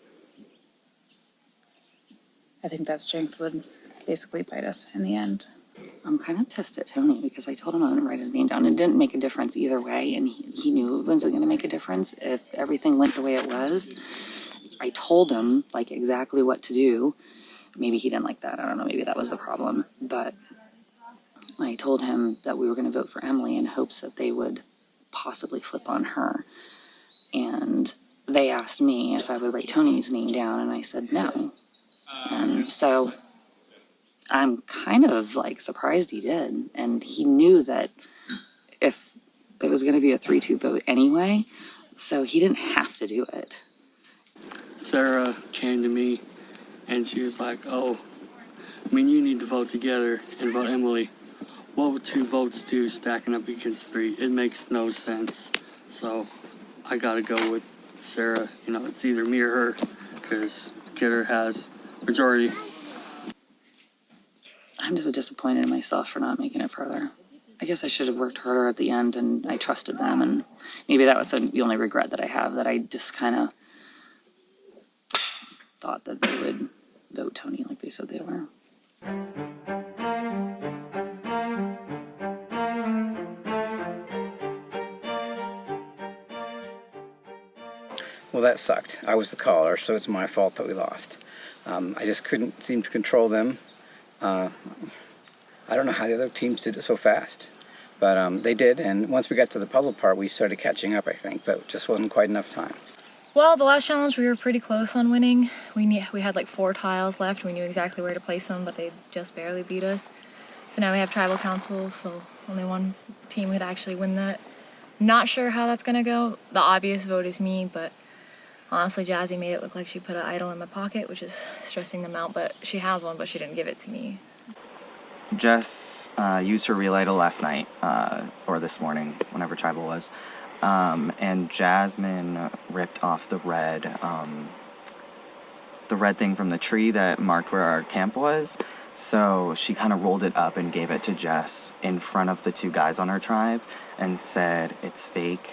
strength would basically bite us in the end. I'm kind of pissed at Tony because I told him I wouldn't write his name down. It didn't make a difference either way, and he knew it wasn't going to make a difference if everything went the way it was. I told him like exactly what to do. Maybe he didn't like that. I don't know. Maybe that was the problem. But I told him that we were going to vote for Emily in hopes that they would possibly flip on her. And they asked me if I would write Tony's name down, and I said no. And so I'm kind of like surprised he did. And he knew that if it was going to be a 3-2 vote anyway, so he didn't have to do it. Sarah came to me and she was like, oh, I mean, you need to vote together and vote Emily. What would 2 votes do stacking up against 3? It makes no sense. So I gotta go with Sarah. You know, it's either me or her, because Skidder has majority. I'm just disappointed in myself for not making it further. I guess I should have worked harder at the end, and I trusted them, and maybe that was the only regret that I have, that I just kind of thought that they would vote Tony like they said they were. Well, that sucked. I was the caller, so it's my fault that we lost. I just couldn't seem to control them. I don't know how the other teams did it so fast, but they did, and once we got to the puzzle part, we started catching up, I think, but it just wasn't quite enough time. Well, the last challenge we were pretty close on winning. We had like 4 tiles left. We knew exactly where to place them, but they just barely beat us. So now we have tribal council, so only one team could actually win that. Not sure how that's gonna go. The obvious vote is me, but honestly, Jazzy made it look like she put an idol in my pocket, which is stressing them out, but she has one, but she didn't give it to me. Jess used her real idol last night, or this morning, whenever tribal was. And Jasmine ripped off the red thing from the tree that marked where our camp was. So she kind of rolled it up and gave it to Jess in front of the 2 guys on her tribe and said it's fake,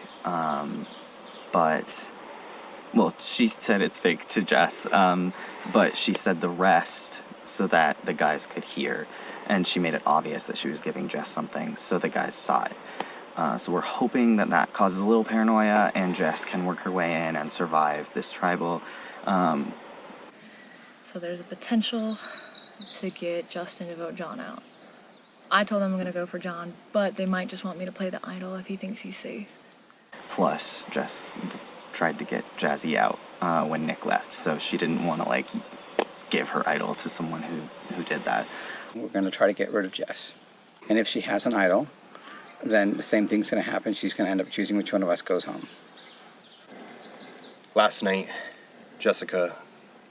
well, she said it's fake to Jess, but she said the rest so that the guys could hear. And she made it obvious that she was giving Jess something, so the guys saw it. So we're hoping that causes a little paranoia and Jess can work her way in and survive this tribal. So there's a potential to get Justin to vote John out. I told them I'm gonna go for John, but they might just want me to play the idol if he thinks he's safe. Plus, Jess tried to get Jazzy out when Nick left, so she didn't want to give her idol to someone who did that. We're going to try to get rid of Jess. And if she has an idol, then the same thing's going to happen. She's going to end up choosing which one of us goes home. last night, Jessica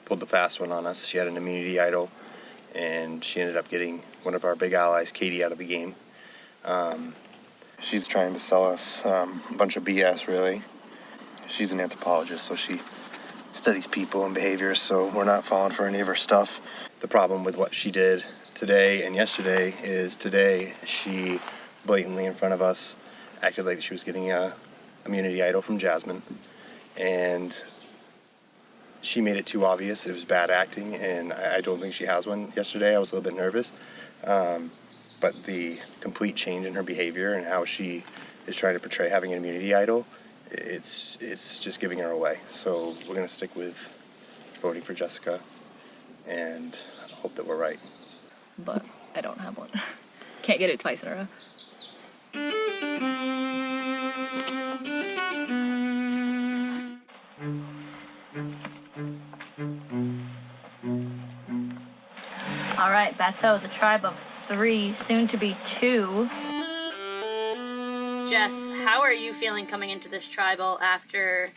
pulled the fast one on us. She had an immunity idol, and she ended up getting one of our big allies, Katie, out of the game. She's trying to sell us a bunch of BS, really. She's an anthropologist, so she studies people and behavior, so we're not falling for any of her stuff. The problem with what she did today and yesterday is today she blatantly in front of us acted like she was getting a immunity idol from Jasmine, and she made it too obvious. It was bad acting, and I don't think she has one. Yesterday I was a little bit nervous, but the complete change in her behavior and how she is trying to portray having an immunity idol, it's just giving her away. So we're going to stick with voting for Jessica and hope that we're right. But I don't have one. Can't get it twice in a row. All right, Bateau, the tribe of 3, soon to be 2. Jess, how are you feeling coming into this tribal after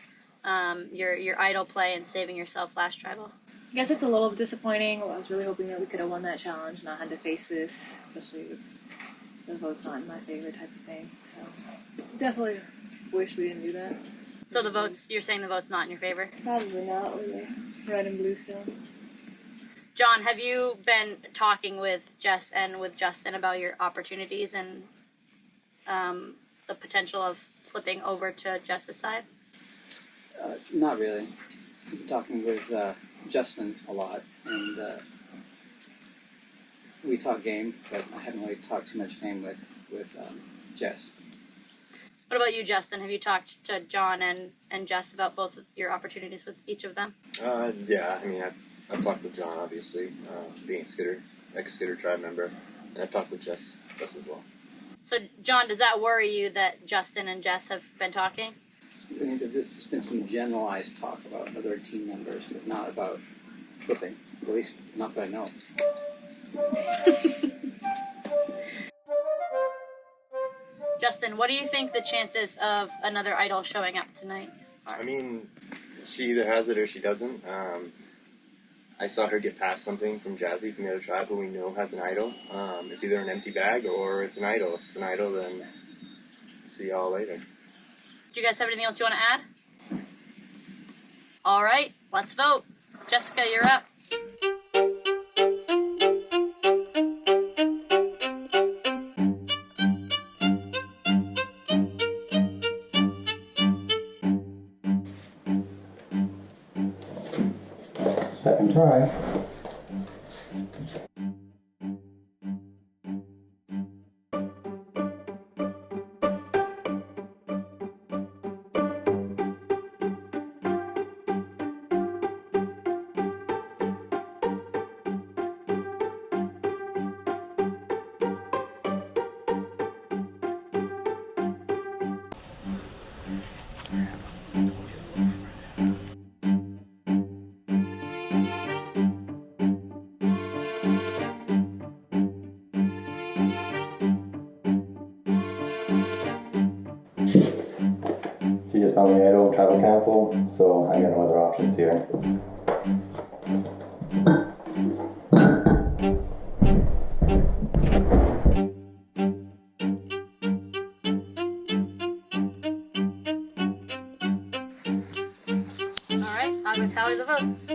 your idol play and saving yourself last tribal? I guess it's a little disappointing. I was really hoping that we could have won that challenge, not had to face this, especially with the votes not my favorite type of thing. So definitely wish we didn't do that. So the votes, you're saying the vote's not in your favor? Probably not. We're red and blue still. John, have you been talking with Jess and with Justin about your opportunities and the potential of flipping over to Jess's side? Not really. I've been talking with Justin a lot, and we talk game, but I haven't really talked too much game with Jess. What about you, Justin? Have you talked to John and Jess about both of your opportunities with each of them? Yeah, I mean, I've talked with John, obviously, being Skidder, ex-Skidder tribe member, and I've talked with Jess as well. So, John, does that worry you that Justin and Jess have been talking? I think that there's been some generalized talk about other team members, but not about flipping. At least, not that I know. Justin, what do you think the chances of another idol showing up tonight are? I mean, she either has it or she doesn't. I saw her get past something from Jazzy from the other tribe who we know has an idol. It's either an empty bag or it's an idol. If it's an idol, then see y'all later. Do you guys have anything else you want to add? All right, let's vote. Jessica, you're up. Second try. She just found the idol tribal council, so I got no other options here. All right, I'll go tally the votes.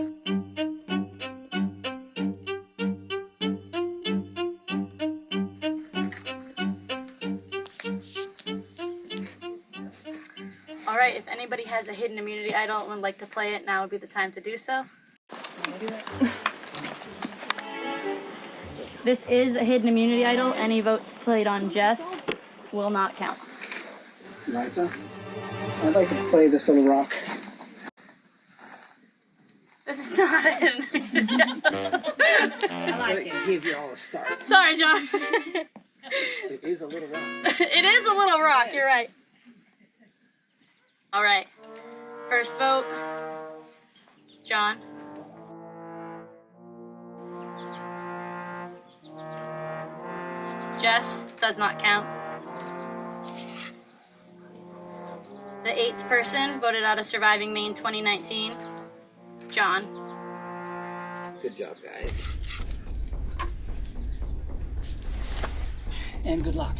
All right, if anybody has a hidden immunity idol and would like to play it, now would be the time to do so. This is a hidden immunity idol. Any votes played on Jess will not count. Liza, I'd like to play this little rock. This is not a hidden immunity idol. I like it. Give you all a start. Sorry, John. It is a little rock. It is a little rock, you're right. All right. First vote, John. Jess does not count. The 8th person voted out of Surviving Maine 2019, John. Good job, guys. And good luck.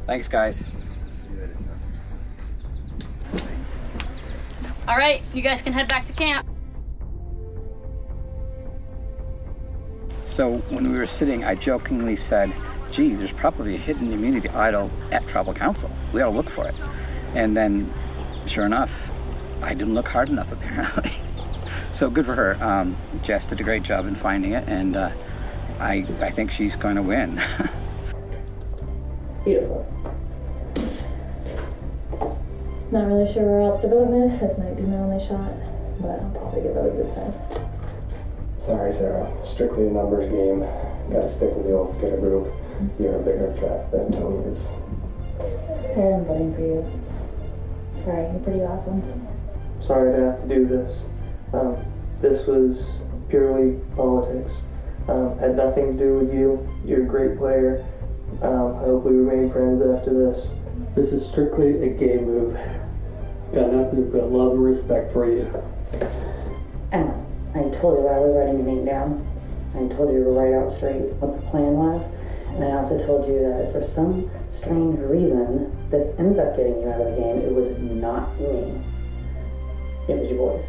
Thanks, guys. All right, you guys can head back to camp. So when we were sitting, I jokingly said, gee, there's probably a hidden immunity idol at Tribal Council. We ought to look for it. And then, sure enough, I didn't look hard enough, apparently. So good for her. Jess did a great job in finding it, and I think she's going to win. Beautiful. Not really sure where else to vote in this. This might be my only shot, but I'll probably get voted this time. Sorry, Sarah. Strictly a numbers game. Gotta stick with the old Skidder group. You're a bigger threat than Tony is. Sarah, I'm voting for you. Sorry, you're pretty awesome. Sorry to have to do this. This was purely politics. Had nothing to do with you. You're a great player. I hope we remain friends after this. This is strictly a game move. Got nothing but love and respect for you. Emma, I told you I was writing your name down. I told you to write out straight what the plan was. And I also told you that if for some strange reason this ends up getting you out of the game, it was not me. It was your boys.